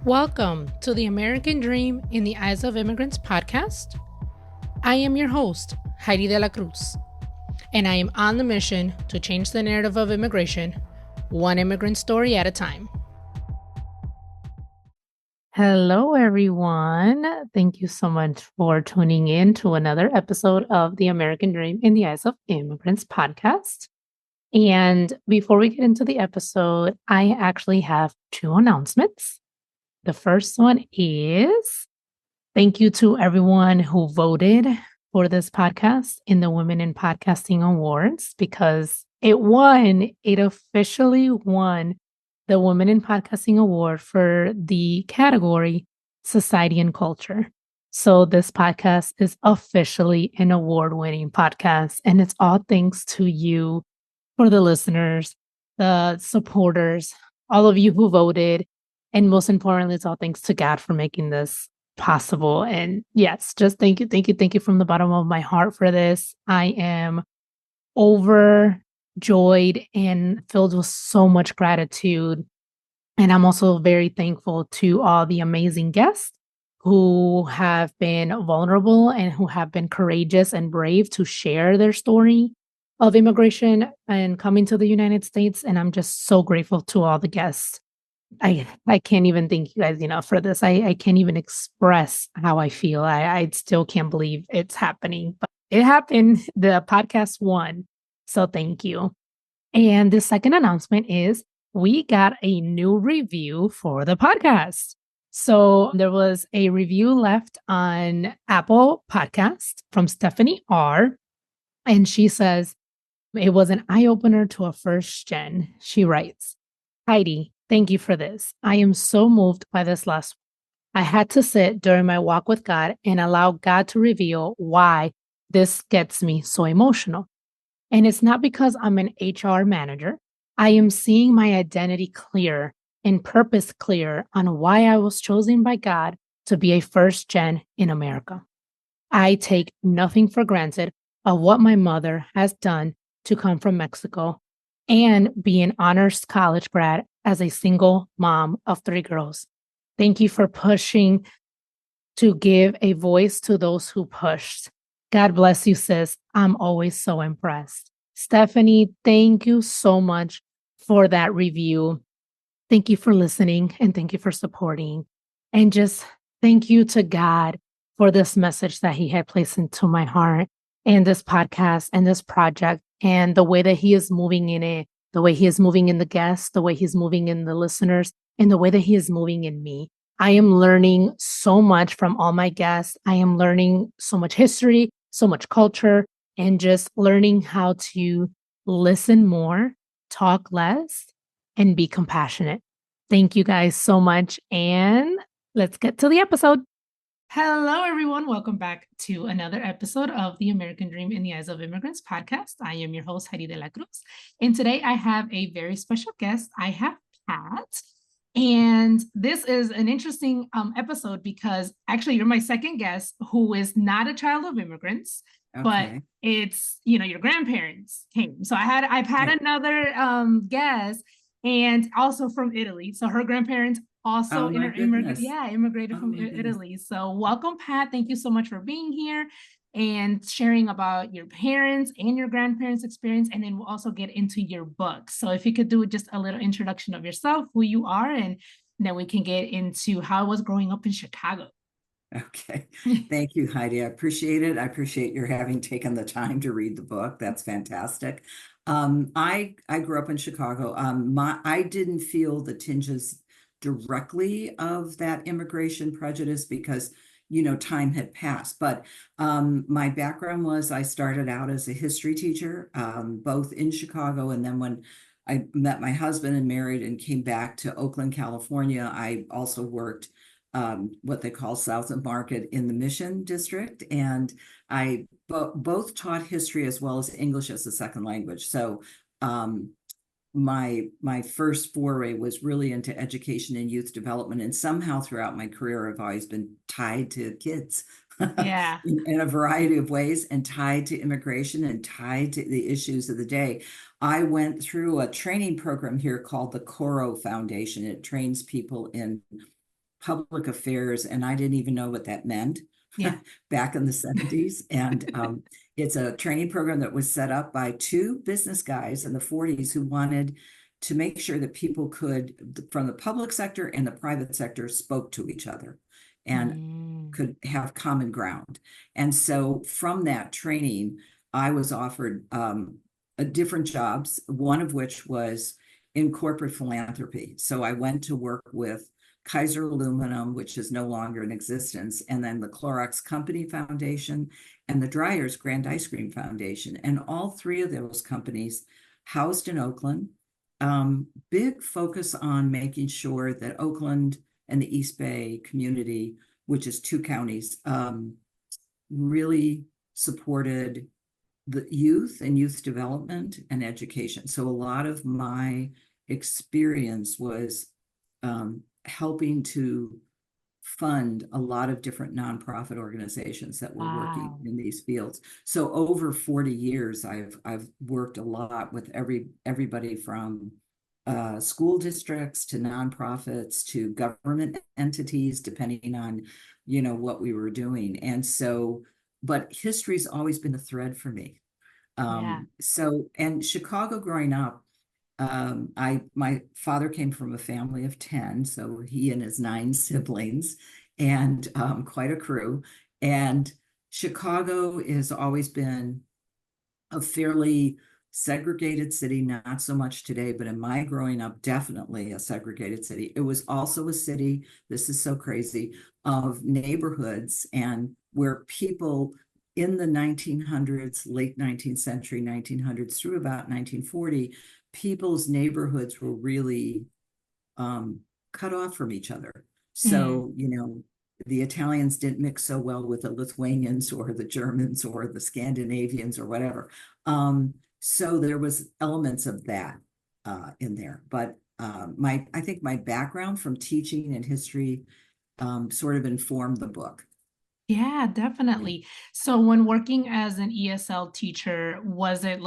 Welcome to the American Dream in the Eyes of Immigrants podcast. I am your host, Heidy De La Cruz, and I am on the mission to change the narrative of immigration, one immigrant story at a time. Hello, everyone. Thank you so much for tuning in to another episode of the American Dream in the Eyes of Immigrants podcast. And before we get into the episode, I actually have two announcements. The first one is thank you to everyone who voted for this podcast in the Women in Podcasting Awards because it officially won the Women in Podcasting Award for the category Society and Culture. So this podcast is officially an award-winning podcast, and it's all thanks to you for the listeners, the supporters, all of you who voted. And most importantly, it's all thanks to God for making this possible. And yes, just thank you from the bottom of my heart for this. I am overjoyed and filled with so much gratitude. And I'm also very thankful to all the amazing guests who have been vulnerable and who have been courageous and brave to share their story of immigration and coming to the United States. And I'm just so grateful to all the guests. I can't even thank you guys enough for this. I can't even express how I feel. I still can't believe it's happening, but it happened. The podcast won. So thank you. And the second announcement is we got a new review for the podcast. So there was a review left on Apple Podcast from Stephanie R. And she says, it was an eye-opener to a first gen. She writes, Heidi, thank you for this. I am so moved by this last one. I had to sit during my walk with God and allow God to reveal why this gets me so emotional. And it's not because I'm an HR manager. I am seeing my identity clear and purpose clear on why I was chosen by God to be a first gen in America. I take nothing for granted of what my mother has done to come from Mexico and be an honors college grad as a single mom of 3 girls. Thank you for pushing to give a voice to those who pushed. God bless you, sis. I'm always so impressed. Stephanie, thank you so much for that review. Thank you for listening and thank you for supporting. And just thank you to God for this message that He had placed into my heart and this podcast and this project and the way that He is moving in it, the way He is moving in the guests, the way He's moving in the listeners, and the way that He is moving in me. I am learning so much from all my guests. I am learning so much history, so much culture, and just learning how to listen more, talk less, and be compassionate. Thank you guys so much. And let's get to the episode. Hello, everyone. Welcome back to another episode of the American Dream in the Eyes of Immigrants podcast. I am your host, Heidy De La Cruz. And today I have a very special guest. I have Pat. And this is an interesting episode because actually you're my second guest who is not a child of immigrants, but it's, your grandparents came. So I've had another guest and also from Italy. So her grandparents also immigrated from Italy. So welcome, Pat. Thank you so much for being here and sharing about your parents and your grandparents' experience. And then we'll also get into your book. So if you could do just a little introduction of yourself, who you are, and then we can get into how it was growing up in Chicago. Okay. Thank you, Heidi. I appreciate it. I appreciate your having taken the time to read the book. That's fantastic. I grew up in Chicago. I didn't feel the tinges directly of that immigration prejudice because, time had passed. But my background was I started out as a history teacher, both in Chicago. And then when I met my husband and married and came back to Oakland, California, I also worked what they call South of Market in the Mission District. And I both taught history as well as English as a second language. So my first foray was really into education and youth development. And somehow throughout my career, I've always been tied to kids. Yeah. in a variety of ways and tied to immigration and tied to the issues of the day. I went through a training program here called the Coro Foundation. It trains people in public affairs, and I didn't even know what that meant Yeah. back in the 70s. And it's a training program that was set up by two business guys in the 40s who wanted to make sure that people could, from the public sector and the private sector, spoke to each other and Mm. could have common ground. And so from that training, I was offered different jobs, one of which was in corporate philanthropy. So I went to work with Kaiser Aluminum, which is no longer in existence, and then the Clorox Company Foundation and the Dreyer's Grand Ice Cream Foundation. And all three of those companies housed in Oakland. Big focus on making sure that Oakland and the East Bay community, which is two counties, really supported the youth and youth development and education. So a lot of my experience was helping to fund a lot of different nonprofit organizations that were working Wow. in these fields. So over 40 years, I've worked a lot with everybody from school districts to nonprofits to government entities, depending on, what we were doing. And so, but history's always been a thread for me. Yeah. And Chicago growing up, my father came from a family of 10, so he and his 9 siblings, and quite a crew. And Chicago has always been a fairly segregated city, not so much today, but in my growing up, definitely a segregated city. It was also a city, this is so crazy, of neighborhoods and where people in the 1900s, late 19th century, 1900s through about 1940, people's neighborhoods were really cut off from each other. Mm. So, the Italians didn't mix so well with the Lithuanians or the Germans or the Scandinavians or whatever. So there was elements of that in there. But I think my background from teaching and history sort of informed the book. Yeah, definitely. So when working as an ESL teacher, was it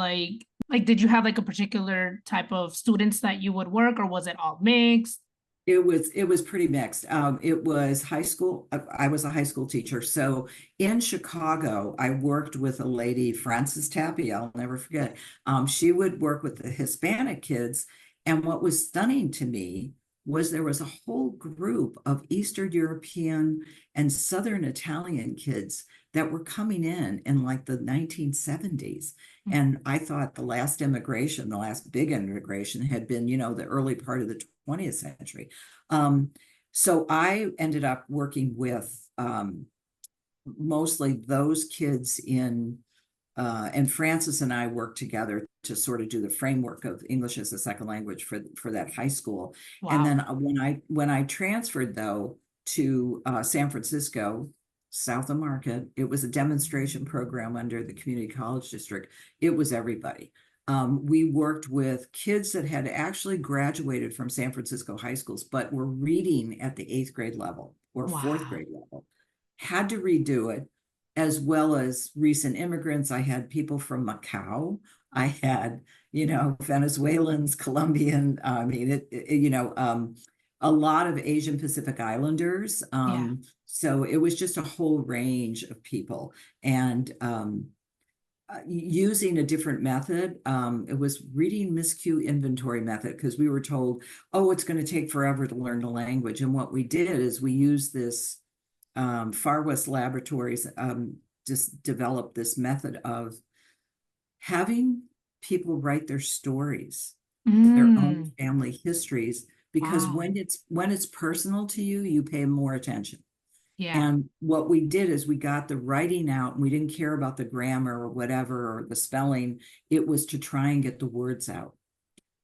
did you have like a particular type of students that you would work, or was it all mixed? It was pretty mixed. It was high school. I was a high school teacher. So in Chicago, I worked with a lady, Frances Tappy, I'll never forget. She would work with the Hispanic kids. And what was stunning to me was there was a whole group of Eastern European and Southern Italian kids that were coming in like the 1970s. And I thought the last big immigration had been, the early part of the 20th century. So I ended up working with mostly those kids and Frances and I worked together to sort of do the framework of English as a second language for that high school. And Wow. then when I transferred though to San Francisco, south of Market, it was a demonstration program under the community college district. It was everybody. We worked with kids that had actually graduated from San Francisco high schools, but were reading at the 8th grade level or 4th Wow. grade level, had to redo it, as well as recent immigrants. I had people from Macau. I had, Venezuelans, Colombian. I mean, a lot of Asian Pacific Islanders. Yeah. So it was just a whole range of people. And using a different method. It was reading miscue inventory method because we were told, oh, it's going to take forever to learn the language. And what we did is we used this Far West Laboratories just developed this method of having people write their stories, their own Mm. family histories, because Wow. when it's personal to you, you pay more attention. Yeah. And what we did is we got the writing out and we didn't care about the grammar or whatever, or the spelling. It was to try and get the words out.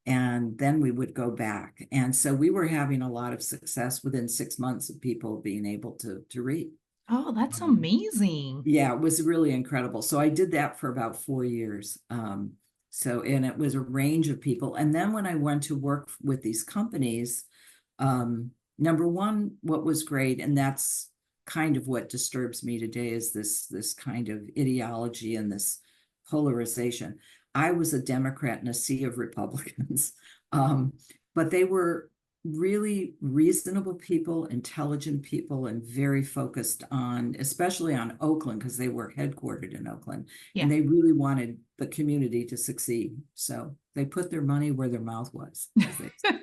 And then we would go back. And so we were having a lot of success within 6 months of people being able to read. Oh, that's Um, amazing. yeah, it was really incredible. So I did that for about 4 years. And it was a range of people. And then when I went to work with these companies, number one, what was great, and that's kind of what disturbs me today, is this kind of ideology and this polarization. I was a Democrat in a sea of Republicans, but they were really reasonable people, intelligent people, and very focused on, especially on Oakland, because they were headquartered in Oakland, Yeah. and they really wanted the community to succeed. So they put their money where their mouth was, as they say.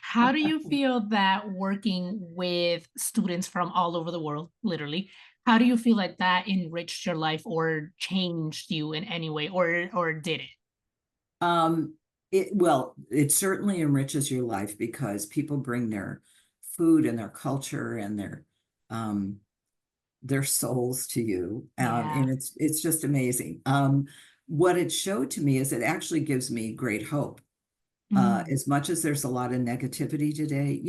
How do you feel that working with students from all over the world, literally, how do you feel like that enriched your life or changed you in any way, or did it? Um, well, it certainly enriches your life because people bring their food and their culture and their souls to you. Yeah. And it's just amazing. What it showed to me is it actually gives me great hope. Mm, As much as there's a lot of negativity today,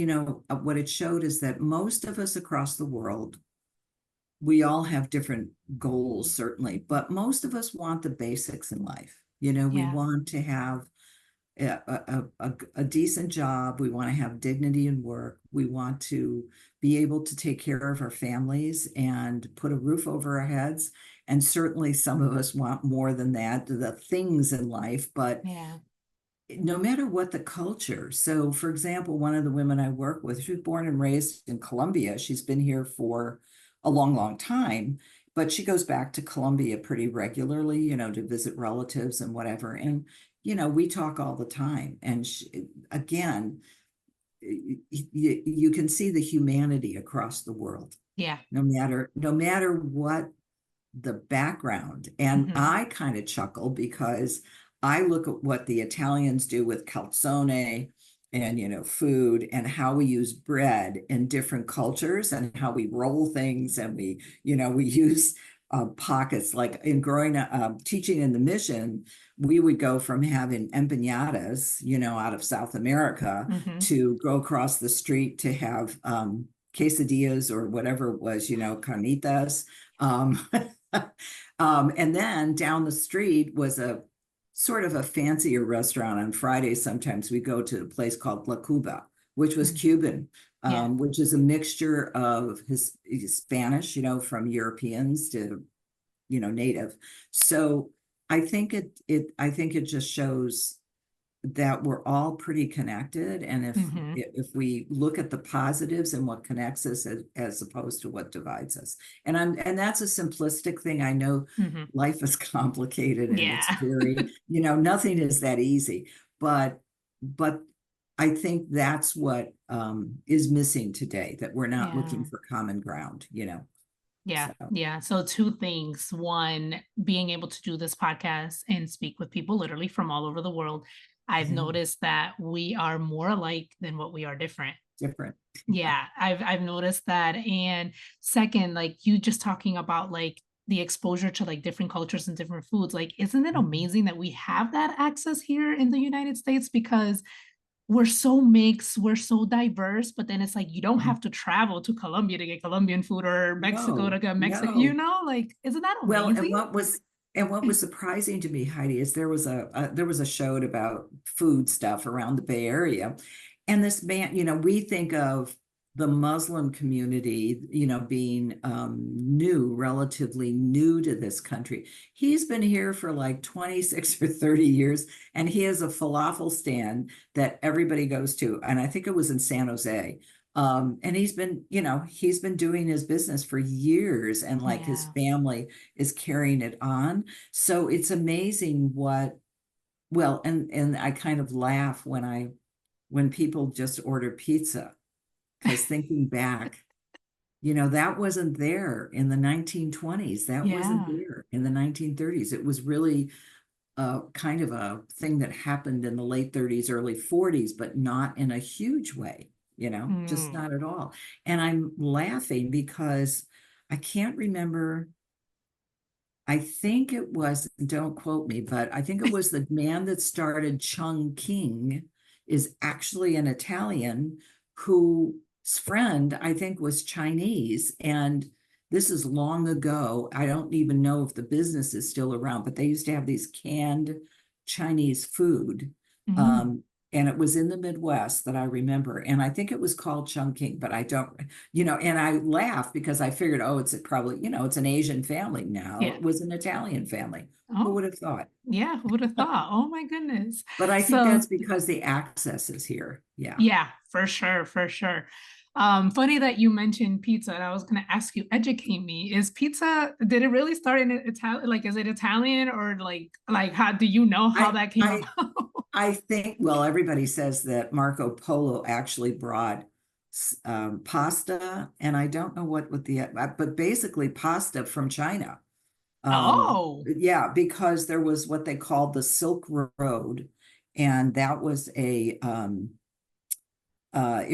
what it showed is that most of us across the world, we all have different goals, certainly, but most of us want the basics in life. We yeah. want to have a decent job. We want to have dignity in work. We want to be able to take care of our families and put a roof over our heads. And certainly some of us want more than that, the things in life, but Yeah. no matter what the culture. So, for example, one of the women I work with, she was born and raised in Colombia. She's been here for a long, long time, but she goes back to Colombia pretty regularly, to visit relatives and whatever. And, we talk all the time. And again, you can see the humanity across the world, Yeah. no matter what the background. And Hmm. I kind of chuckle because I look at what the Italians do with calzone and food and how we use bread in different cultures and how we roll things and we use pockets like in growing up teaching in the mission. We would go from having empanadas out of South America Hmm. to go across the street to have quesadillas or whatever it was, carnitas. um, and then down the street was a sort of a fancier restaurant on Fridays. Sometimes we go to a place called La Cuba, which was Mm. Cuban, Yeah. which is a mixture of Spanish, from Europeans to, native. So I think it just shows that we're all pretty connected. And if Hmm. if we look at the positives and what connects us as opposed to what divides us. And that's a simplistic thing. I know Hmm. life is complicated and it's Yeah. very, nothing is that easy. But I think that's what is missing today, that we're not looking Yeah. for common ground. Yeah, So yeah. So two things. One, being able to do this podcast and speak with people literally from all over the world. I've yeah, noticed that we are more alike than what we are different. different. Yeah, I've noticed that. And second, like you just talking about like the exposure to like different cultures and different foods. Like, isn't it Mhm. amazing that we have that access here in the United States? Because we're so mixed, we're so diverse, but then it's like you don't have to travel to Colombia to get Colombian food or Mexico to No, get Mexican, no. like isn't that Well, and amazing? what was surprising to me, Heidi, is there was a show about food stuff around the Bay Area, and this man, we think of the Muslim community, being relatively new to this country. He's been here for like 26 or 30 years, and he has a falafel stand that everybody goes to, and I think it was in San Jose. And he's been doing his business for years, and like his Yeah. family is carrying it on. So it's amazing well, and I kind of laugh when people just order pizza, because thinking back, that wasn't there in the 1920s. That wasn't Yeah. there in the 1930s. It was really kind of a thing that happened in the late 30s, early 40s, but not in a huge way, just Mm. not at all. And I'm laughing because I can't remember. I think it was, don't quote me, but I think it was the man that started Chungking is actually an Italian whose friend, I think, was Chinese. And this is long ago. I don't even know if the business is still around, but they used to have these canned Chinese food. Mm. Um, and it was in the Midwest that I remember. And I think it was called chunking, but I don't, and I laughed because I figured, oh, it's probably, it's an Asian family now. Yeah. It was an Italian family. Who Oh, would have thought? yeah. Who would have thought? Oh my goodness. But I think So that's because the access is here. Yeah. yeah, for sure, for sure. Funny that you mentioned pizza, and I was going to ask you, educate me. Is pizza, did it really start in Italian? Like, is it Italian or like how do you know how I that came I about? I think, well, everybody says that Marco Polo actually brought pasta, and I don't know but basically pasta from China. Oh, Yeah, because there was what they called the Silk Road, and that was it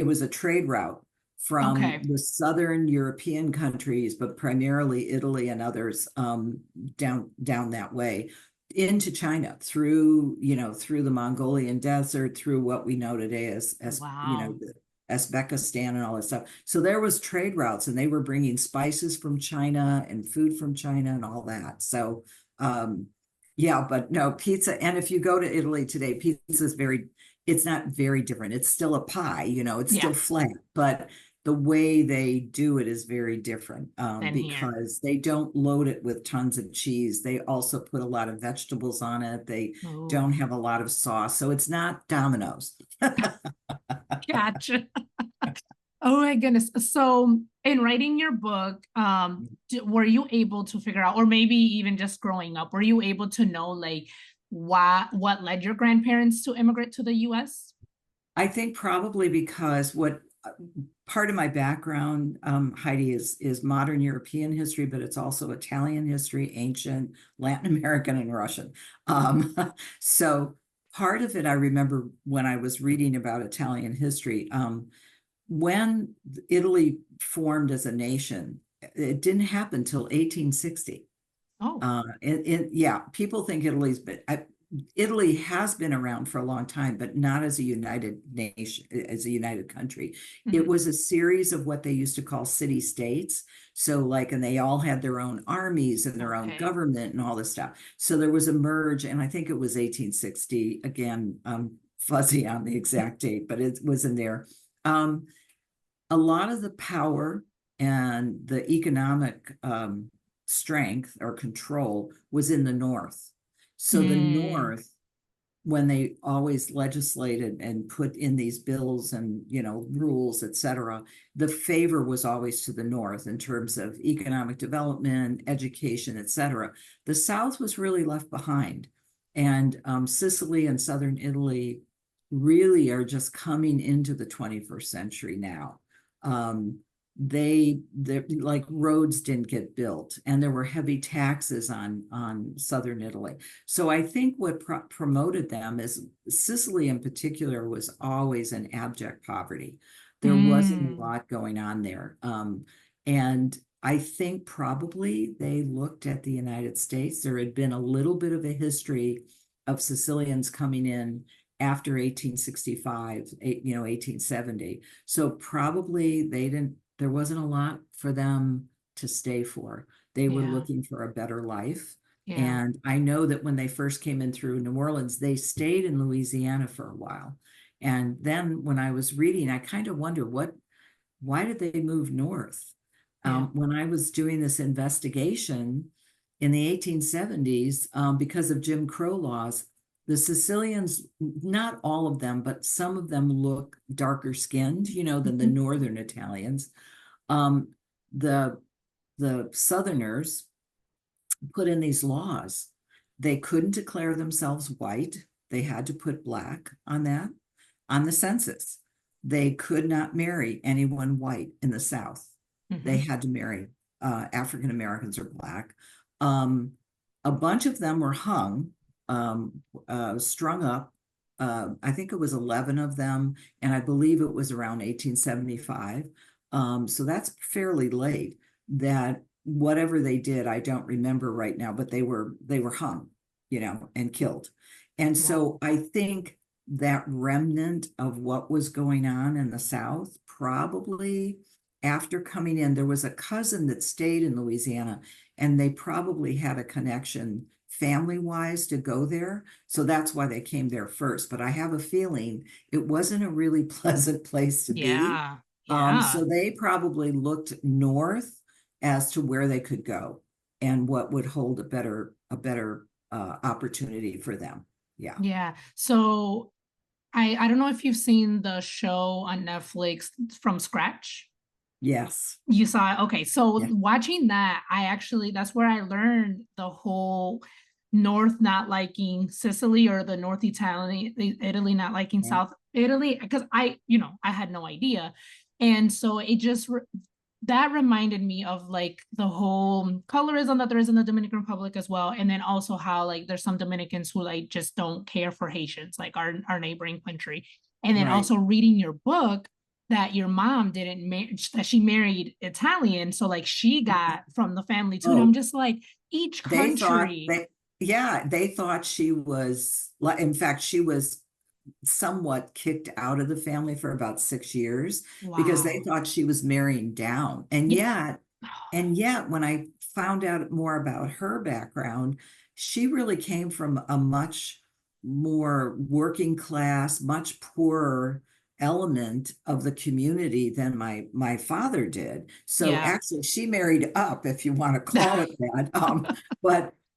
was a trade route from okay. the southern European countries, but primarily Italy and others, down that way into China through the Mongolian desert, through what we know today as Wow. the Uzbekistan and all that stuff. So there was trade routes, and they were bringing spices from China and food from China and all that. So yeah, but no, pizza. And if you go to Italy today, pizza is it's not very different. It's still a pie, it's Yeah, still flat, but the way they do it is very different, than here. because they don't load it with tons of cheese. They also put a lot of vegetables on it. They Oh, don't have a lot of sauce. So it's not Domino's. gotcha. Oh my goodness. So in writing your book, were you able to figure out, or maybe even just growing up, were you able to know like what led your grandparents to immigrate to the US? I think probably because what part of my background, Heidi, is modern European history, but it's also Italian history, ancient Latin American, and Russian. Um, so part of it, I remember when I was reading about Italian history, when Italy formed as a nation, it didn't happen till 1860. Oh, Yeah, people think Italy has been around for a long time, but not as a united nation, as a united country. It mhm. was a series of what they used to call city states. So, and they all had their own armies and their own Okay. government and all this stuff. So there was a merge, and I think it was 1860. Again, fuzzy on the exact date, but it was in there. Um, a lot of the power and the economic strength or control was in the North. So the Mm, North, when they always legislated and put in these bills and rules, etc., the favor was always to the North in terms of economic development, education, etc. The South was really left behind, and Sicily and southern Italy really are just coming into the 21st century now. um, they like roads didn't get built, and there were heavy taxes on southern Italy. So I think what promoted them is Sicily in particular was always in abject poverty. There wasn't a mm, lot going on there. And I think probably they looked at the United States. There had been a little bit of a history of Sicilians coming in after 1865, 1870. So probably there wasn't a lot for them to stay for. They were yeah, looking for a better life. yeah, And I know that when they first came in through New Orleans, they stayed in Louisiana for a while. And then when I was reading, I kind of wonder why did they move north? yeah. When I was doing this investigation in the 1870s, because of Jim Crow laws, the Sicilians, not all of them, but some of them look darker skinned, than the Mhm. northern Italians. Um, the the Southerners put in these laws. They couldn't declare themselves white. They had to put black on that, on the census. They could not marry anyone white in the South. They Mhm. had to marry African Americans or black. Um, a bunch of them were hung, strung up. I think it was 11 of them, and I believe it was around 1875. So that's fairly late. That whatever they did, I don't remember right now, but they were hung, and killed. And Wow. so I think that remnant of what was going on in the South, probably after coming in, there was a cousin that stayed in Louisiana, and they probably had a connection family-wise to go there. So that's why they came there first. But I have a feeling it wasn't a really pleasant place to be. Yeah. Yeah. So they probably looked north as to where they could go and what would hold a better opportunity for them. Yeah. Yeah. So I don't know if you've seen the show on Netflix From Scratch. Yes. You saw it. Okay. So Yeah. watching that, that's where I learned the whole North not liking Sicily, or the North Italy not liking Right. South Italy, because I had no idea. And so that reminded me of like the whole colorism that there is in the Dominican Republic as well. And then also how like there's some Dominicans who like just don't care for Haitians, like our neighboring country. And then Right. also reading your book, that your mom didn't marry, that she married Italian. So like she got from the family too. And I'm Oh, just like, each they thought country. they, yeah, they thought she was, in fact, she was somewhat kicked out of the family for about 6 years because they Wow. thought she was marrying down. And Yeah. yet, when I found out more about her background, she really came from a much more working class, much poorer element of the community than my father did. So Yeah. actually, she married up, if you want to call it that.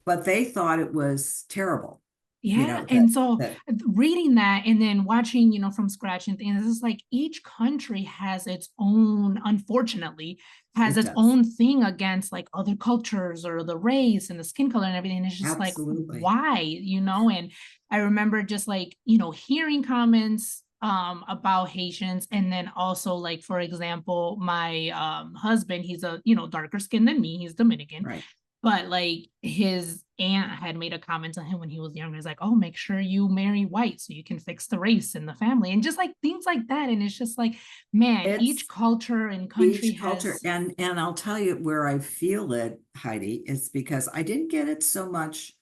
But they thought it was terrible, Yeah. that And so that reading that and then watching, from scratch and things, it's like each country has its own, unfortunately, has it its does. own thing against like other cultures or the race and the skin color and everything. And it's just like, Absolutely. why, And I remember just like, hearing comments about Haitians. And then also like, for example, my husband, he's a, darker skin than me, he's Dominican, Right. but like his aunt had made a comment on him when he was younger. He's like, "Oh, make sure you marry white so you can fix the race in the family," and just like things like that. And it's just like, man, each It's culture and country each culture. has. And I'll tell you where I feel it, Heidi, is because I didn't get it so much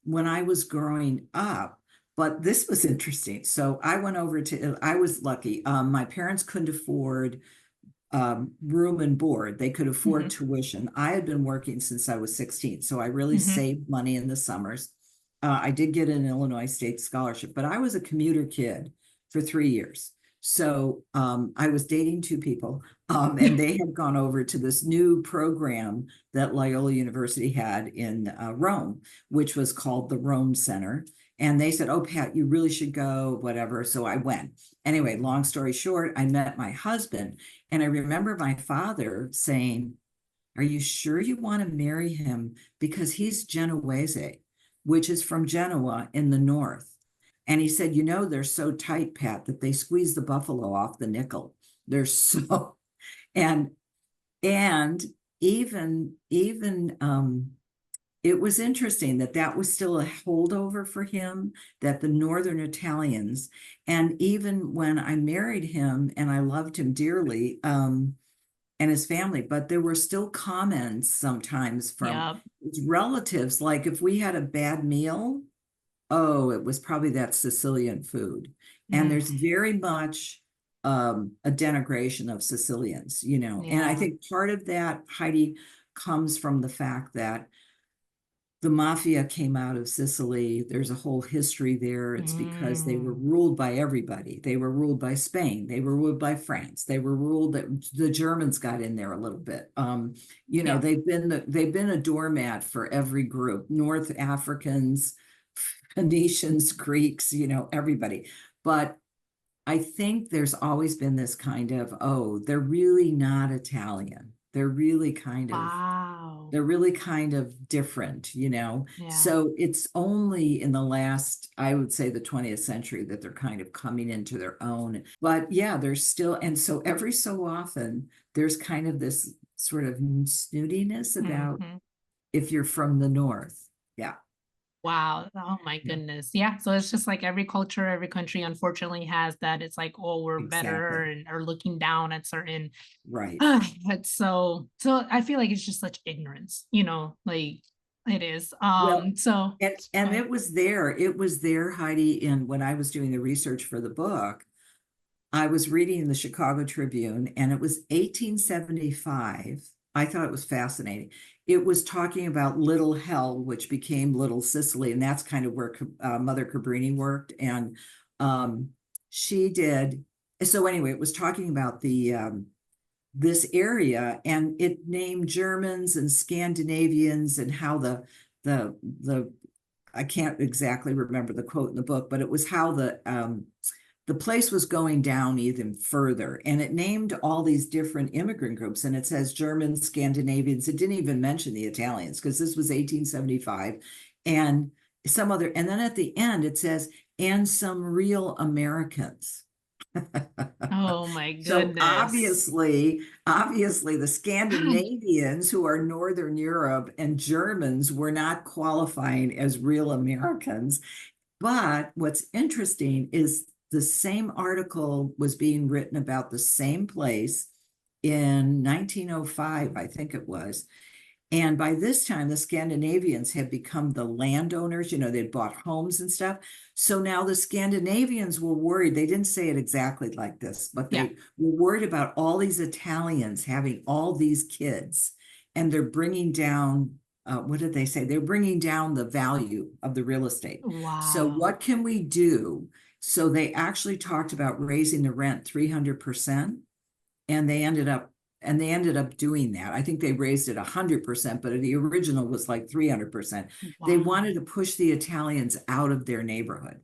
when I was growing up, but this was interesting. So I was lucky. My parents couldn't afford room and board. They could afford Mhm, tuition. I had been working since I was 16, so I really mhm. saved money in the summers. I did get an Illinois State scholarship, but I was a commuter kid for 3 years. So I was dating two people, and they had gone over to this new program that Loyola University had in Rome, which was called the Rome Center. And they said, "Oh, Pat, you really should go, whatever." So I went. Anyway, long story short, I met my husband, and I remember my father saying, "Are you sure you want to marry him? Because he's Genoese, which is from Genoa in the north." And he said, "They're so tight, Pat, that they squeeze the buffalo off the nickel. They're so," and and even it was interesting that that was still a holdover for him, that the Northern Italians, and even when I married him and I loved him dearly, and his family, but there were still comments sometimes from Yep. his relatives, like if we had a bad meal, oh, it was probably that Sicilian food. And Mm, there's very much a denigration of Sicilians. And I yeah. think part of that, Heidi, comes from the fact that the mafia came out of Sicily. There's a whole history there. It's because they were Mm, ruled by everybody. They were ruled by Spain. They were ruled by France. They were ruled that the Germans got in there a little bit. yeah. They've been a doormat for every group. North Africans, Phoenicians, Greeks, everybody. But I think there's always been this kind of, oh, they're really not Italian. Wow. They're really kind of different. Yeah. So it's only in the last, I would say, the 20th century that they're kind of coming into their own. But yeah, there's still, and so every so often, there's kind of this sort of snootiness about Mhm. if you're from the North. Yeah. Wow. Oh my Yeah, goodness. Yeah. So it's just like every culture, every country unfortunately has that. It's like, oh, we're better, exactly. and or looking down at certain. Right. It's so I feel like it's just such ignorance, like it is. Well, So and it was there, Heidi, in when I was doing the research for the book. I was reading the Chicago Tribune, and it was 1875. I thought it was fascinating. it was talking about Little Hell, which became Little Sicily, and that's kind of where Mother Cabrini worked, and she did. So anyway, it was talking about the this area, and it named Germans and Scandinavians and how the I can't exactly remember the quote in the book, but it was how the place was going down even further. And it named all these different immigrant groups. And it says Germans, Scandinavians. It didn't even mention the Italians because this was 1875. And some other, and then at the end it says, and some real Americans. Oh my So goodness. obviously the Scandinavians who are Northern Europe and Germans were not qualifying as real Americans. But what's interesting is the same article was being written about the same place in 1905, I think it was. And by this time, the Scandinavians had become the landowners, they'd bought homes and stuff. So now the Scandinavians were worried. They didn't say it exactly like this, but Yeah. they were worried about all these Italians having all these kids, and they're bringing down, what did they say? They're bringing down the value of the real estate. So Wow. what can we do? So they actually talked about raising the rent 300%, and they ended up doing that. I think they raised it 100%, but the original was like 300%. They Wow. wanted to push the Italians out of their neighborhood Oh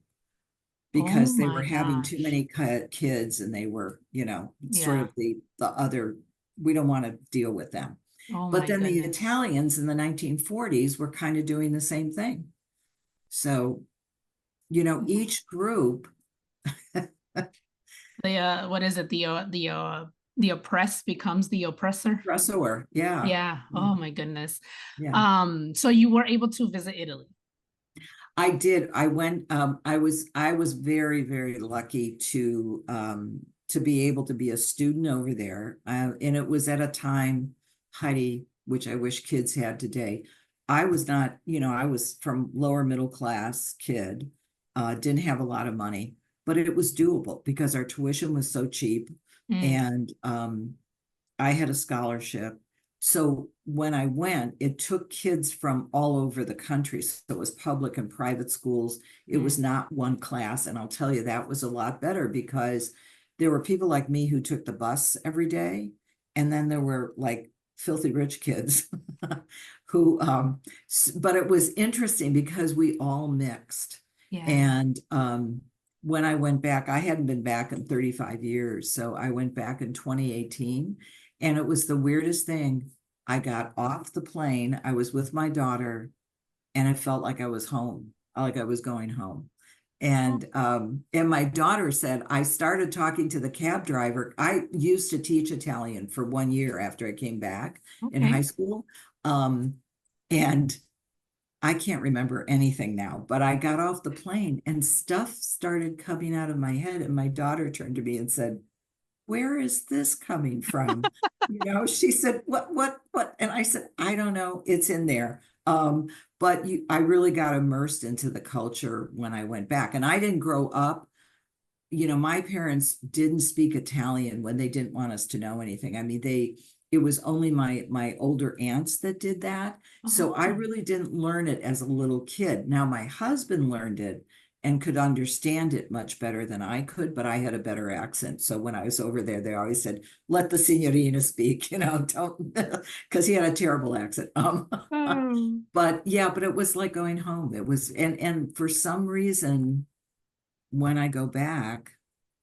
because they were my having too gosh. many kids, and they were, sort Yeah. of the other, we don't want to deal with them. Oh But my then the goodness. Italians in the 1940s were kind of doing the same thing. So, each group, The what is it? The oppressed becomes the oppressor. oppressor, yeah. Yeah. Oh my goodness. Yeah. So you were able to visit Italy. I did. I went, I was very, very lucky to be able to be a student over there. And it was at a time, Heidi, which I wish kids had today. I was not, I was from lower middle class kid, didn't have a lot of money, but it was doable because our tuition was so cheap. Mm, And I had a scholarship. So when I went, it took kids from all over the country. So it was public and private schools. It was mm, not one class. And I'll tell you, that was a lot better because there were people like me who took the bus every day. And then there were like filthy rich kids who, but it was interesting because we all mixed. yeah. And when I went back, I hadn't been back in 35 years. So I went back in 2018. And it was the weirdest thing. I got off the plane. I was with my daughter, and I felt like I was home, like I was going home. Oh, And my daughter said, I started talking to the cab driver. I used to teach Italian for 1 year after I came back in high okay. school. Um, and I can't remember anything now, but I got off the plane and stuff started coming out of my head. And my daughter turned to me and said, where is this coming from? She said, what? And I said, I don't know. It's in there. But I really got immersed into the culture when I went back. And I didn't grow up, my parents didn't speak Italian when they didn't want us to know anything. I mean, it was only my older aunts that did that. So I Oh, really didn't learn it as a little kid. Now my husband learned it and could understand it much better than I could, but I had a better accent. So when I was over there, they always said, let the signorina speak, don't, because he had a terrible accent. oh. But yeah, but it was like going home. It was, and for some reason, when I go back,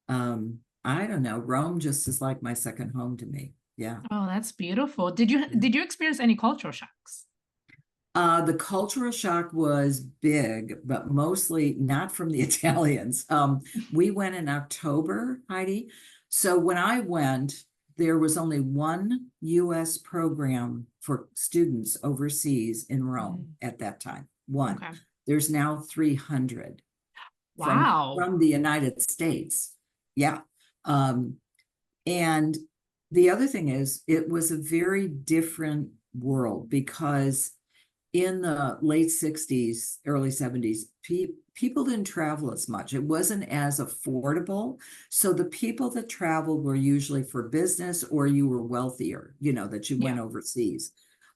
I don't know, Rome just is like my second home to me. Yeah. Oh, that's beautiful. Did you experience any cultural shocks? The cultural shock was big, but mostly not from the Italians. We went in October, Heidi. So when I went, there was only one US program for students overseas in Rome Mm, at that time. One. okay. There's now 300 from Wow. from the United States. Yeah. Um, and the other thing is, it was a very different world because in the late 60s, early 70s, people didn't travel as much. It wasn't as affordable. So the people that traveled were usually for business, or you were wealthier, that you Yeah. went overseas.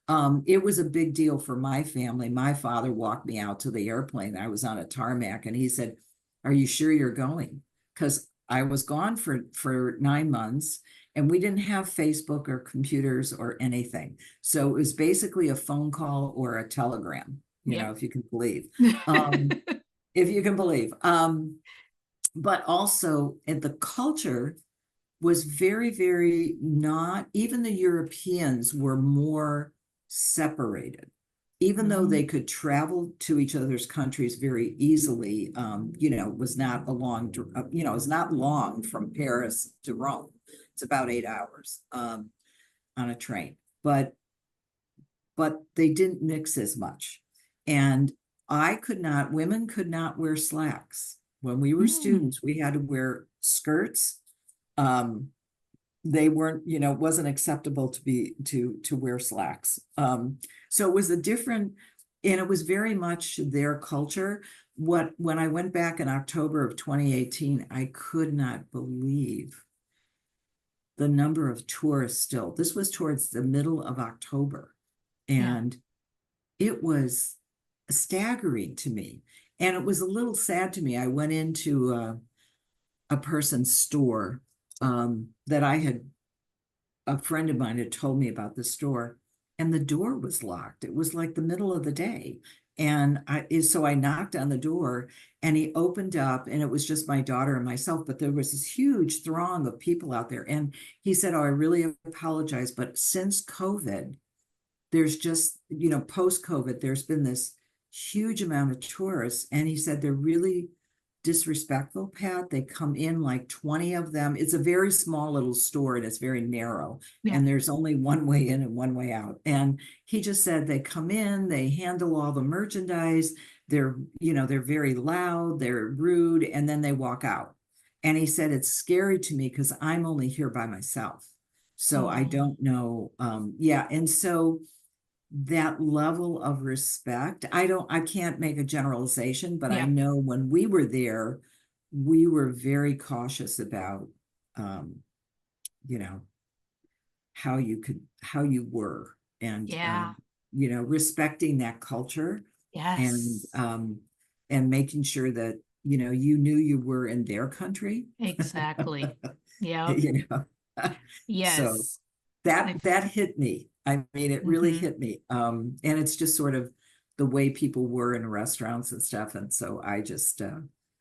It was a big deal for my family. My father walked me out to the airplane. I was on a tarmac and he said, "Are you sure you're going?" Because I was gone for 9 months and we didn't have Facebook or computers or anything. So it was basically a phone call or a telegram, Yep. if you can believe. Um, if you can believe. But also in the culture was very, very not, even the Europeans were more separated. Even though they could travel to each other's countries very easily, it was not a long, it's not long from Paris to Rome. It's about 8 hours on a train, but they didn't mix as much. And women could not wear slacks. When we were Mm. students, we had to wear skirts. They weren't, it wasn't acceptable to wear slacks. So it was and it was very much their culture. When I went back in October of 2018, I could not believe the number of tourists still. This was towards the middle of October, Yeah. and it was staggering to me. And it was a little sad to me. I went into a person's store that a friend of mine had told me about the store, and the door was locked. It was like the middle of the day. And so I knocked on the door and he opened up, and it was just my daughter and myself, but there was this huge throng of people out there. And he said, "Oh, I really apologize, but since COVID, there's just, post COVID, there's been this huge amount of tourists." And he said, "They're really disrespectful, Pat. They come in like 20 of them. It's a very small little store and it's very narrow. Yeah. And there's only one way in and one way out." And he just said they come in, they handle all the merchandise. They're very loud, they're rude, and then they walk out. And he said, "It's scary to me because I'm only here by myself. So I Oh, don't know." Yeah. And so that level of respect. I can't make a generalization, but I yeah. know when we were there, we were very cautious about, um, you know, how you were, and, Yeah. respecting that culture, and, Yes. and making sure that, you knew you were in their country, Exactly. Yep. you know. So Yes. that hit me. I mean, it really Mm-hmm. hit me. And it's just sort of the way people were in restaurants and stuff. And so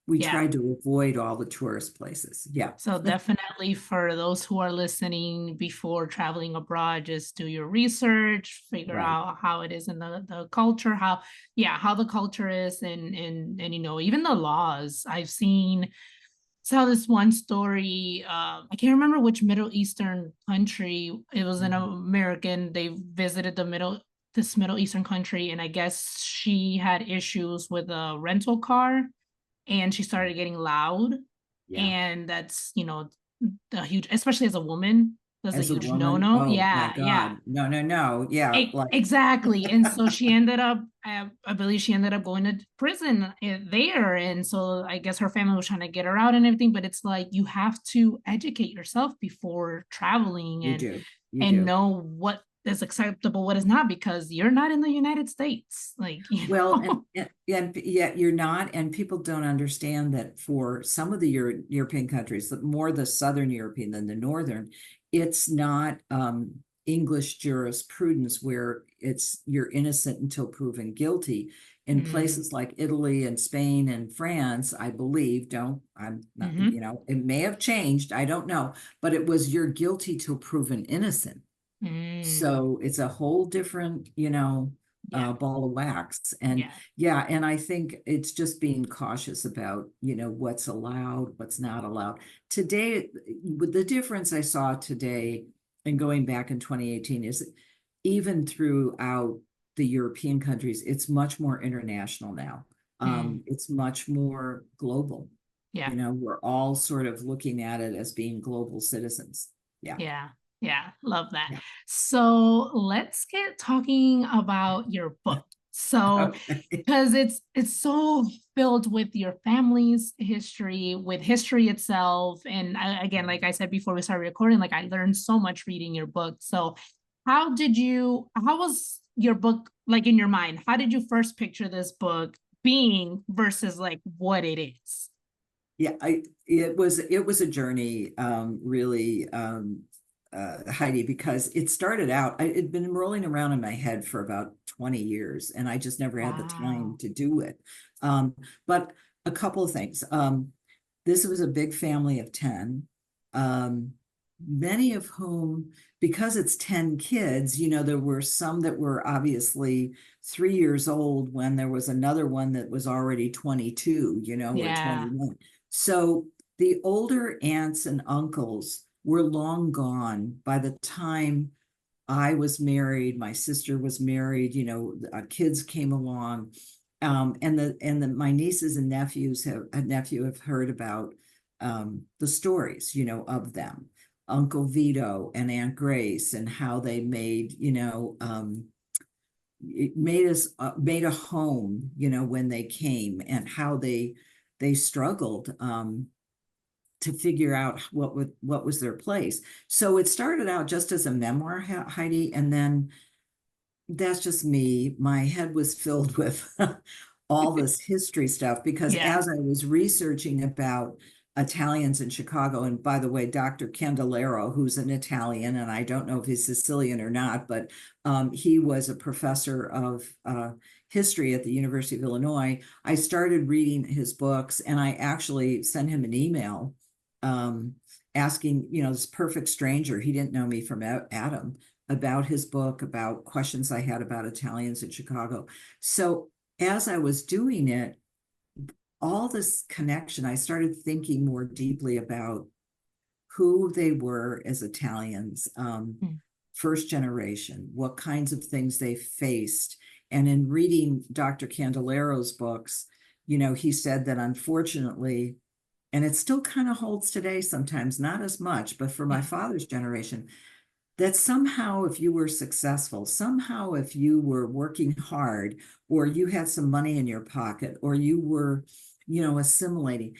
we Yeah. tried to avoid all the tourist places. Yeah. So definitely for those who are listening before traveling abroad, just do your research, figure Right. out how it is in the culture, how the culture is and even the laws. I've seen saw this one story. I can't remember which Middle Eastern country. It was an Mhm. American. They visited this Middle Eastern country, and I guess she had issues with a rental car, and she started getting loud, Yeah. and that's a huge, especially as a woman, that's a As a huge no woman, no. oh my Yeah, yeah. God. No, no, no. Yeah. Like, Exactly. And so she ended up, I believe she ended up going to prison there. And so I guess her family was trying to get her out and everything. But it's like you have to educate yourself before traveling you do. You and do. know what is acceptable, what is not, because you're not in the United States. Like, Well, and yet you're not, and people don't understand that for some of the European countries, more the Southern European than the Northern, it's not English jurisprudence where it's you're innocent until proven guilty. In mm, places like Italy and Spain and France, I believe, I'm not, mm-hmm, it may have changed, I don't know, but it was you're guilty till proven innocent. mm, So it's a whole different, yeah, ball of wax. And yeah, yeah, and I think it's just being cautious about, what's allowed, what's not allowed. Today, with the difference I saw today and going back in 2018 is even throughout the European countries, it's much more international now. mm, It's much more global. yeah. We're all sort of looking at it as being global citizens. Yeah. Yeah, yeah, love that. Yeah. So let's get talking about your book. So, Okay. because it's so filled with your family's history, with history itself, and again, like I said before we started recording, like I learned so much reading your book. So how was your book like in your mind? How did you first picture this book being versus like what it is? Yeah, it was a journey, really, Heidi, because it started out, it'd been rolling around in my head for about 20 years, and I just never had the time Wow. to do it. But a couple of things. This was a big family of 10, um, many of whom, because it's 10 kids, there were some that were obviously 3 years old when there was another one that was already 22, or Yeah. 21. So the older aunts and uncles were long gone by the time I was married, my sister was married, kids came along. And my nieces and nephew have heard about the stories, of them. Uncle Vito and Aunt Grace, and how they made, it made a home, when they came, and how they struggled, to figure out what was their place. So it started out just as a memoir, Heidi, and then that's just me. My head was filled with all this history stuff, because Yeah. as I was researching about Italians in Chicago, and by the way, Dr. Candelero, who's an Italian, and I don't know if he's Sicilian or not, but he was a professor of history at the University of Illinois. I started reading his books, and I actually sent him an email, asking, this perfect stranger, he didn't know me from Adam, about his book, about questions I had about Italians in Chicago. So as I was doing it, all this connection, I started thinking more deeply about who they were as Italians, Mm. first generation, what kinds of things they faced. And in reading Dr. Candelero's books, he said that unfortunately, and it still kind of holds today sometimes, not as much, but for my Yeah. father's generation, that somehow if you were successful, somehow if you were working hard, or you had some money in your pocket, or you were, assimilating,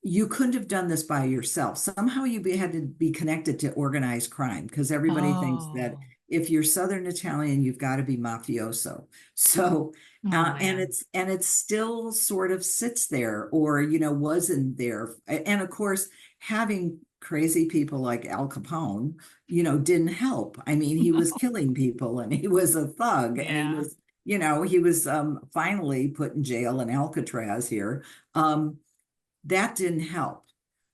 you couldn't have done this by yourself. Somehow had to be connected to organized crime, because everybody thinks that Oh. if you're Southern Italian, you've got to be mafioso. So, Oh and man. it still sort of sits there, or wasn't there. And of course, having crazy people like Al Capone, didn't help. I mean, he was killing people, and he was a thug, and Yeah. he was finally put in jail in Alcatraz here. That didn't help.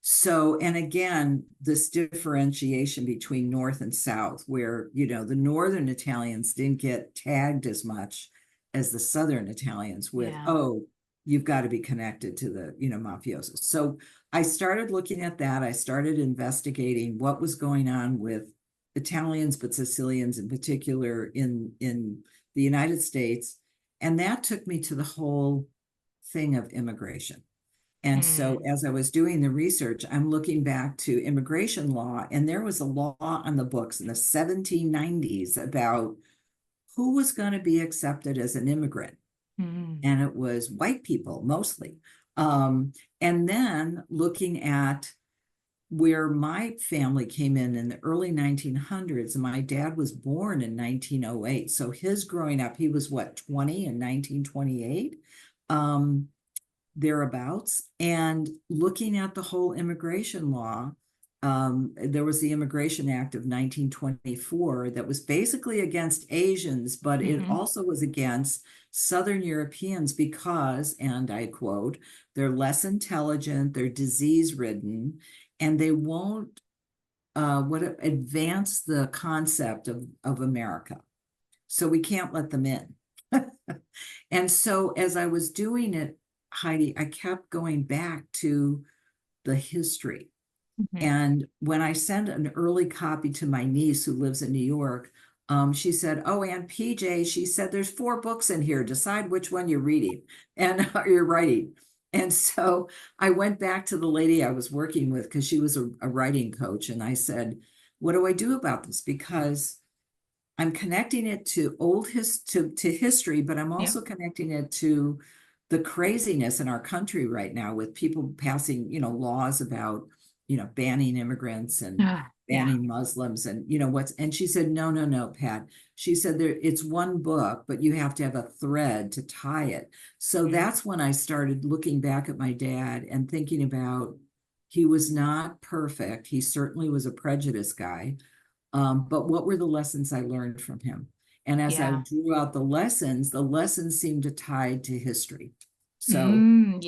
So, and again, this differentiation between North and South, where, the Northern Italians didn't get tagged as much as the Southern Italians with, Yeah. oh, you've got to be connected to the, mafiosos. So I started looking at that. I started investigating what was going on with Italians, but Sicilians in particular in the United States. And that took me to the whole thing of immigration. And so Mm. as I was doing the research, I'm looking back to immigration law, and there was a law on the books in the 1790s about who was going to be accepted as an immigrant. Mm. And it was white people mostly. And then looking at where my family came in the early 1900s, and my dad was born in 1908. So his growing up, he was what, 20 in 1928? Thereabouts, and looking at the whole immigration law. There was the Immigration Act of 1924 that was basically against Asians, but it Mm-hmm. also was against Southern Europeans because, and I quote, they're less intelligent, they're disease ridden, and they won't advance the concept of America. So we can't let them in. And so as I was doing it, Heidi, I kept going back to the history. Mm-hmm. And when I sent an early copy to my niece who lives in New York, she said, "Oh, Aunt PJ," she said, "there's 4 books in here. Decide which one you're reading and you're writing." And so I went back to the lady I was working with, because she was a writing coach. And I said, "What do I do about this? Because I'm connecting it to to history, but I'm Yeah. also connecting it to the craziness in our country right now, with people passing, laws about banning immigrants and Ah, yeah. banning Muslims and and she said, no, no, no, Pat. She said it's one book, but you have to have a thread to tie it. So Mm. that's when I started looking back at my dad and thinking about he was not perfect. He certainly was a prejudiced guy. But what were the lessons I learned from him? And as I Yeah. drew out the lessons seemed to tie to history. So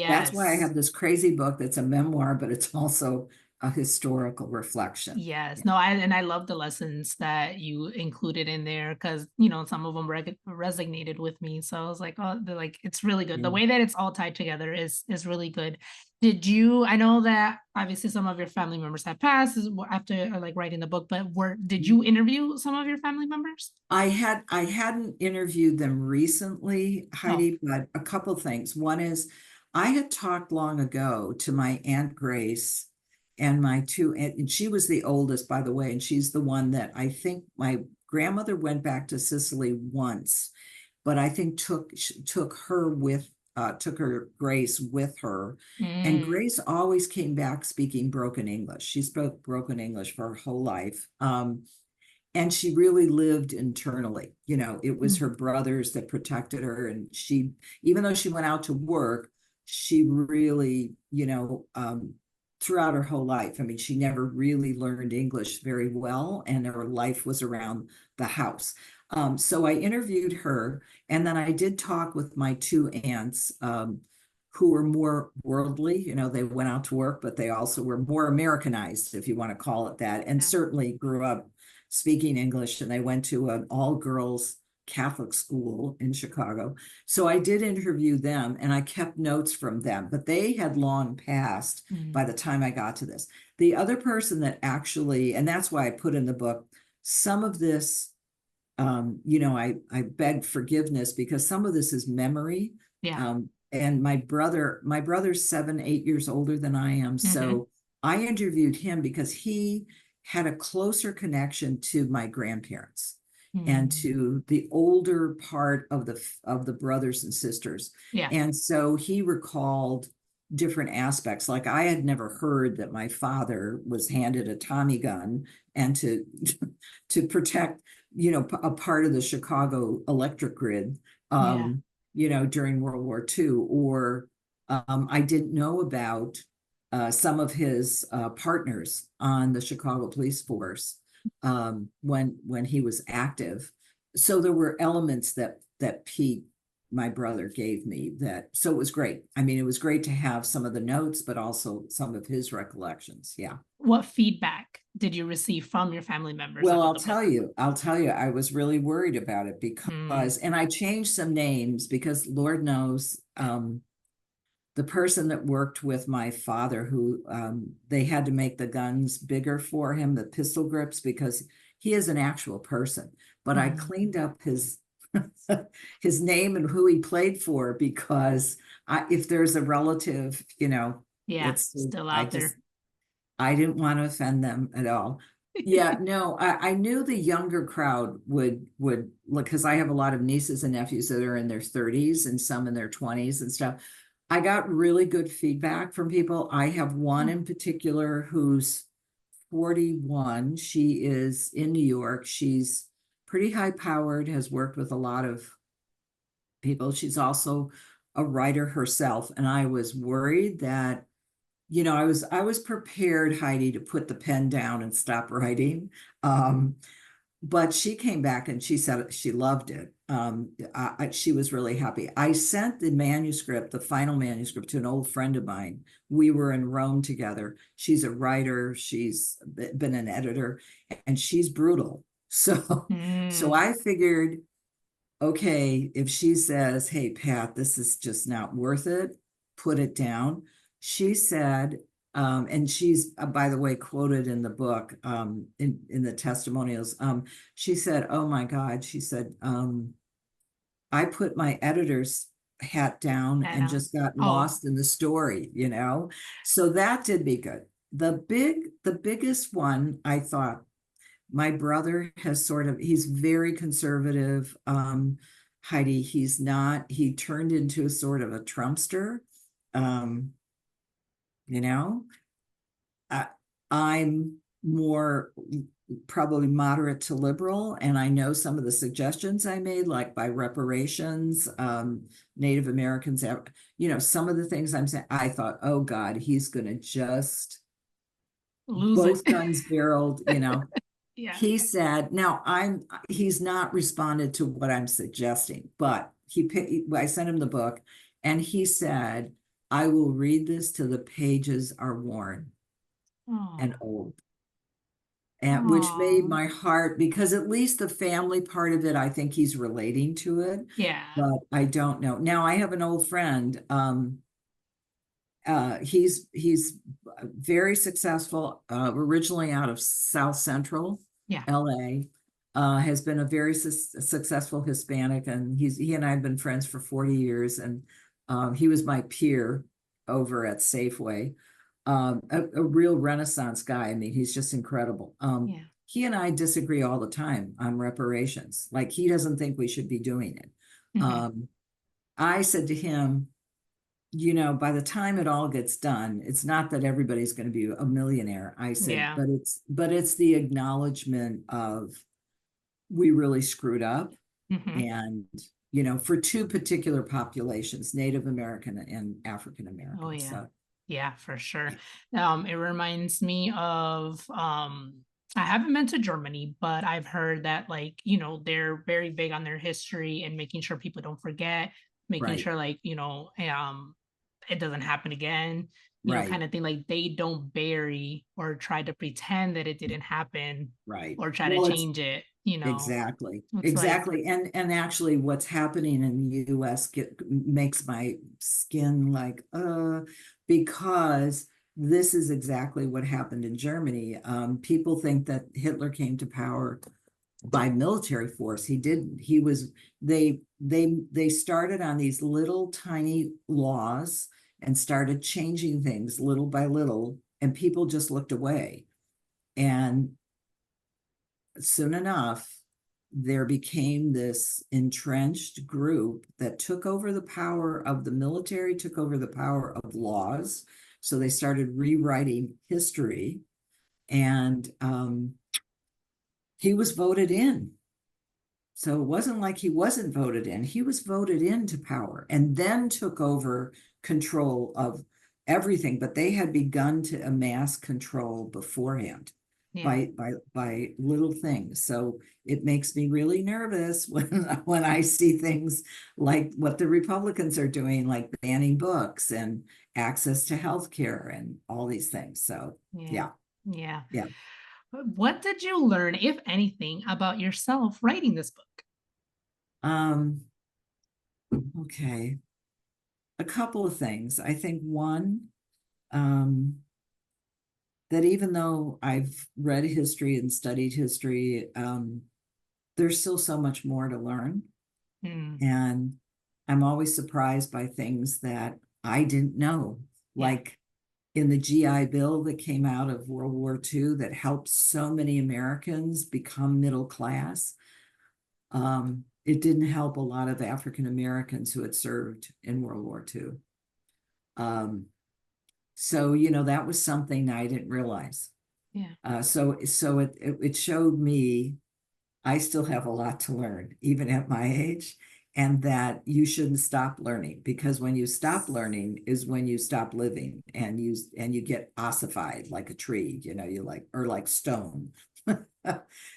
that's why I Yes. have this crazy book that's a memoir, but it's also a historical reflection. Yes. Yeah. No, I love the lessons that you included in there because, some of them resonated with me. So I was like, oh, they're like, it's really good. The Yeah. way that it's all tied together is really good. I know that obviously some of your family members have passed after like writing the book, but did you interview some of your family members? I hadn't interviewed them recently, Oh. Heidi, but a couple things. One is I had talked long ago to my Aunt Grace and my and she was the oldest, by the way, and she's the one that I think my grandmother went back to Sicily once, but I think took her Grace with her. And Mm, Grace always came back speaking broken English. She spoke broken English for her whole life. And she really lived internally. It was mm, her brothers that protected her. And even though she went out to work, she really, throughout her whole life, I mean, she never really learned English very well, and her life was around the house. So I interviewed her, and then I did talk with my two aunts, who were more worldly. They went out to work, but they also were more Americanized, if you want to call it that, and yeah. certainly grew up speaking English, and they went to an all-girls Catholic school in Chicago. So I did interview them and I kept notes from them, but they had long passed Mm, by the time I got to this. The other person that actually, and that's why I put in the book, some of this, I beg forgiveness because some of this is memory. yeah. And my brother's 7, 8 years older than I am. Hmm. So I interviewed him because he had a closer connection to my grandparents and Mm, to the older part of the brothers and sisters. yeah. And so he recalled different aspects. Like I had never heard that my father was handed a Tommy gun and to to protect, a part of the Chicago electric grid, Yeah. during World War II. Or I didn't know about some of his partners on the Chicago police force, when he was active. So there were elements that Pete, my brother, gave me, so it was great. I mean, it was great to have some of the notes, but also some of his recollections. Yeah. What feedback did you receive from your family members Well, about I'll the book? tell you, I was really worried about it Mm, and I changed some names because Lord knows, the person that worked with my father, who they had to make the guns bigger for him, the pistol grips, because he is an actual person. But I mm, cleaned up his his name and who he played for because if there's a relative, yeah, it's still I out just there. I didn't want to offend them at all. Yeah, no, I knew the younger crowd would look, because I have a lot of nieces and nephews that are in their 30s and some in their 20s and stuff. I got really good feedback from people. I have one in particular who's 41. She is in New York. She's pretty high powered, has worked with a lot of people. She's also a writer herself. And I was worried that, I was prepared, Heidi, to put the pen down and stop writing. Um, but she came back and she said she loved it. She was really happy. I sent the final manuscript, to an old friend of mine. We were in Rome together. She's a writer. She's been an editor, and she's brutal. So Mm, I figured, okay, if she says, "Hey, Pat, this is just not worth it," put it down. She said, and she's, by the way, quoted in the book, in the testimonials. She said, "Oh my God," she said, "I put my editor's hat down I and know. just got Oh, lost in the story." So that did be good. The biggest one, I thought, my brother he's very conservative. Heidi, he turned into a sort of a Trumpster. Um, you know, I'm more probably moderate to liberal, and I know some of the suggestions I made, like by reparations, Native Americans, some of the things I'm saying, I thought, oh God, he's going to just Lose it. both guns barreled, Yeah. He said, now he's not responded to what I'm suggesting, but I sent him the book and he said, I will read this till the pages are worn and Oh. old. And which made Oh. my heart, because at least the family part of it, I think he's relating to it, Yeah. but I don't know. Now I have an old friend, he's very successful, originally out of South Central Yeah. LA, has been a very successful Hispanic, and he and I have been friends for 40 years, and he was my peer over at Safeway. A real Renaissance guy. I mean, he's just incredible. Yeah. He and I disagree all the time on reparations. Like, he doesn't think we should be doing it. Hmm. Um, I said to him, by the time it all gets done, it's not that everybody's going to be a millionaire. I said, Yeah. but it's the acknowledgement of we really screwed up. Hmm. And, for two particular populations, Native American and African Oh American. yeah. So Yeah, for sure. It reminds me of I haven't been to Germany, but I've heard that like, they're very big on their history and making sure people don't forget, making right, sure like, it doesn't happen again, right, kind of thing. Like they don't bury or try to pretend that it didn't happen right. or try to Well, it's change it, exactly, It's like, exactly. And actually what's happening in the US makes my skin like, because this is exactly what happened in Germany. People think that Hitler came to power by military force. He didn't. They started on these little tiny laws and started changing things little by little, and people just looked away. And soon enough, there became this entrenched group that took over the power of the military, took over the power of laws. So they started rewriting history, and he was voted in. So it wasn't like he wasn't voted in. He was voted into power and then took over control of everything. But they had begun to amass control beforehand yeah. by little things. So it makes me really nervous when I see things like what the Republicans are doing, like banning books and access to health care and all these things. So Yeah. yeah, Yeah. yeah. What did you learn, if anything, about yourself writing this book? Um, okay. A couple of things. I think one, um, that even though I've read history and studied history, there's still so much more to learn. Mm, And I'm always surprised by things that I didn't know, yeah. like in the GI Bill that came out of World War II that helped so many Americans become middle class. It didn't help a lot of African Americans who had served in World War II. Um, So, that was something I didn't realize. Yeah. So it showed me I still have a lot to learn, even at my age, and that you shouldn't stop learning, because when you stop learning is when you stop living, and you get ossified like a tree, you like, or like stone.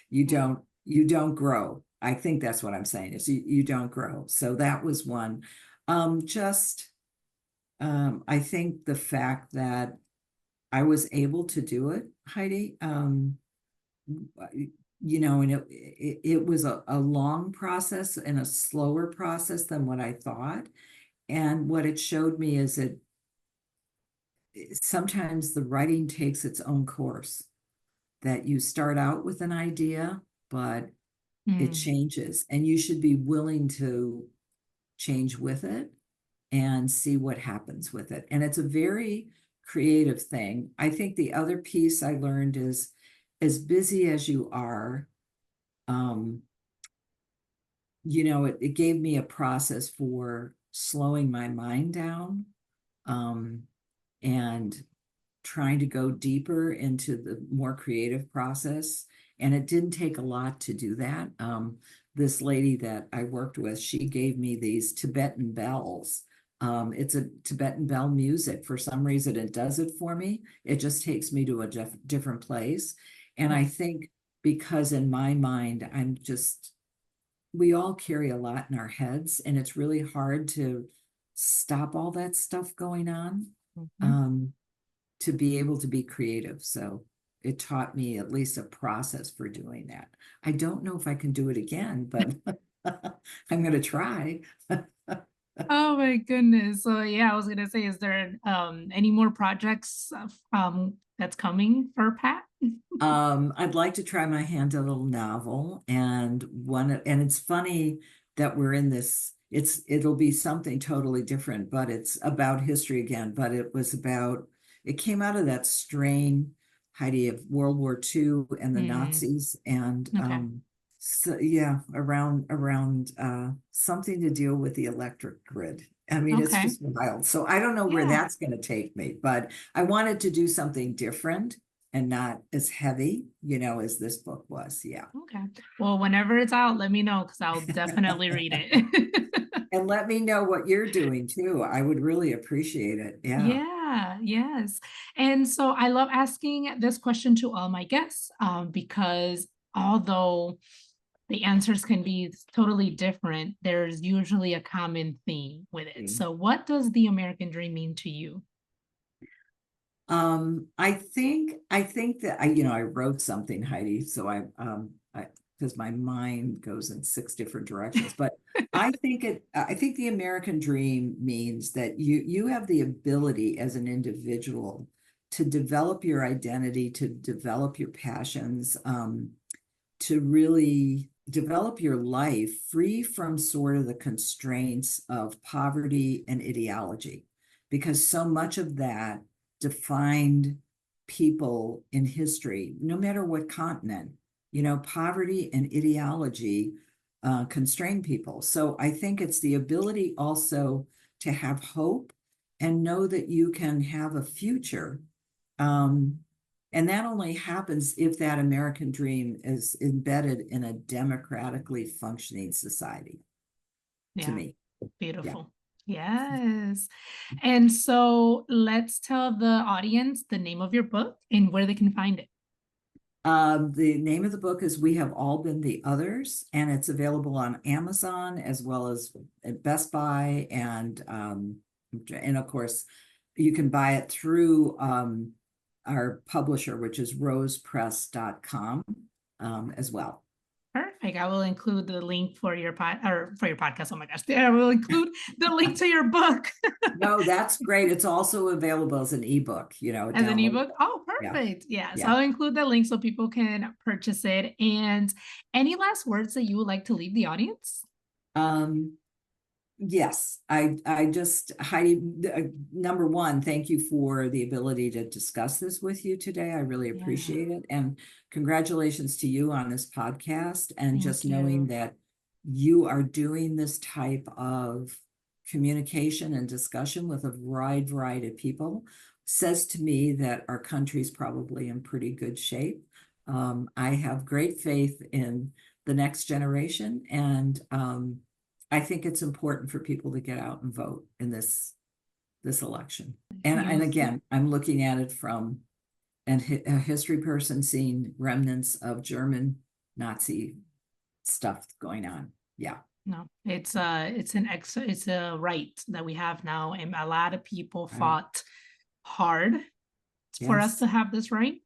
You Yeah. don't grow. I think that's what I'm saying, is you don't grow. So that was one. Just I think the fact that I was able to do it, Heidi, and it was a long process and a slower process than what I thought. And what it showed me is that sometimes the writing takes its own course, that you start out with an idea, but it Mm, changes, and you should be willing to change with it and see what happens with it. And it's a very creative thing. I think the other piece I learned is, as busy as you are, um, it gave me a process for slowing my mind down, um, and trying to go deeper into the more creative process. And it didn't take a lot to do that. This lady that I worked with, she gave me these Tibetan bells. It's a Tibetan bell music. For some reason, it does it for me. It just takes me to a different place. And I think because in my mind, we all carry a lot in our heads, and it's really hard to stop all that stuff going on. Mhm. Um, to be able to be creative. So it taught me at least a process for doing that. I don't know if I can do it again, but I'm going to try. Oh my goodness. So yeah, I was gonna say, is there any more projects that's coming for Pat? I'd like to try my hand at a little novel, and it's funny that we're in this. It'll be something totally different, but it's about history again. But it came out of that strain, Heidi, of World War II and the Mm, Nazis, and okay. so yeah, around something to deal with the electric grid. I mean, it's Okay. just wild. So I don't know where Yeah. that's going to take me, but I wanted to do something different and not as heavy, as this book was. Yeah. Okay. Well, whenever it's out, let me know because I'll definitely read it. And let me know what you're doing too. I would really appreciate it. Yeah. Yeah, yes. And so I love asking this question to all my guests because although the answers can be totally different, there's usually a common theme with it. So, what does the American dream mean to you? I think that I wrote something, Heidi, so because my mind goes in six different directions, but I think the American dream means that you have the ability as an individual to develop your identity, to develop your passions, to really develop your life free from sort of the constraints of poverty and ideology, because so much of that defined people in history, no matter what continent, poverty and ideology constrain people. So I think it's the ability also to have hope and know that you can have a future. Um, and that only happens if that American dream is embedded in a democratically functioning society, to Yeah, me. Yeah. beautiful. Yes. And so let's tell the audience the name of your book and where they can find it. The name of the book is We Have All Been the Others, and it's available on Amazon as well as at Best Buy, and of course you can buy it through our publisher, which is rosepress.com, as well. Perfect. I will include the link for your for your podcast. Oh my gosh. I will include the link to your book No, that's great. It's also available as an ebook, a as an download. ebook. Oh, Yeah. perfect. Yeah. So Yeah. I'll include the link so people can purchase it. And any last words that you would like to leave the audience? Um, Yes, I just, Heidi, number one, thank you for the ability to discuss this with you today. I really Yeah. appreciate it. And congratulations to you on this podcast, and Thank just knowing you. that you are doing this type of communication and discussion with a wide variety of people says to me that our country's probably in pretty good shape. I have great faith in the next generation, and I think it's important for people to get out and vote in this election. And Yes. again, I'm looking at it from a history person seeing remnants of German Nazi stuff going on. Yeah. No, it's a right that we have now, and a lot of people Right. fought hard for us Yes. to have this right.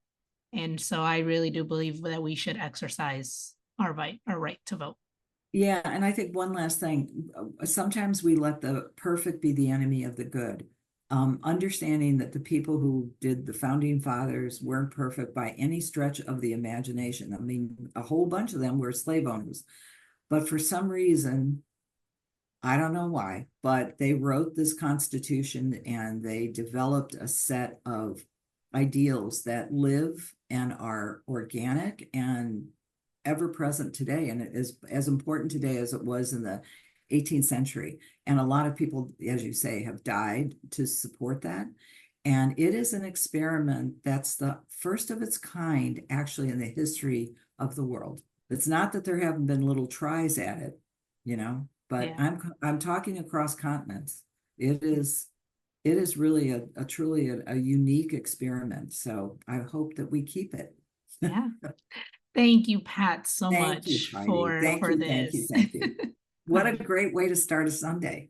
And so I really do believe that we should exercise our right to vote. Yeah, and I think one last thing, sometimes we let the perfect be the enemy of the good. Understanding that the people who did the founding fathers weren't perfect by any stretch of the imagination. I mean, a whole bunch of them were slave owners, but for some reason, I don't know why, but they wrote this Constitution and they developed a set of ideals that live and are organic and ever present today. And it is as important today as it was in the 18th century. And a lot of people, as you say, have died to support that. And it is an experiment that's the first of its kind actually in the history of the world. It's not that there haven't been little tries at it, but Yeah. I'm talking across continents. It is it is really a truly a unique experiment. So I hope that we keep it. Yeah. Thank you, Pat, so Thank you, much Heidi. for Thank you, thank you, this. thank you. What a great way to start a Sunday.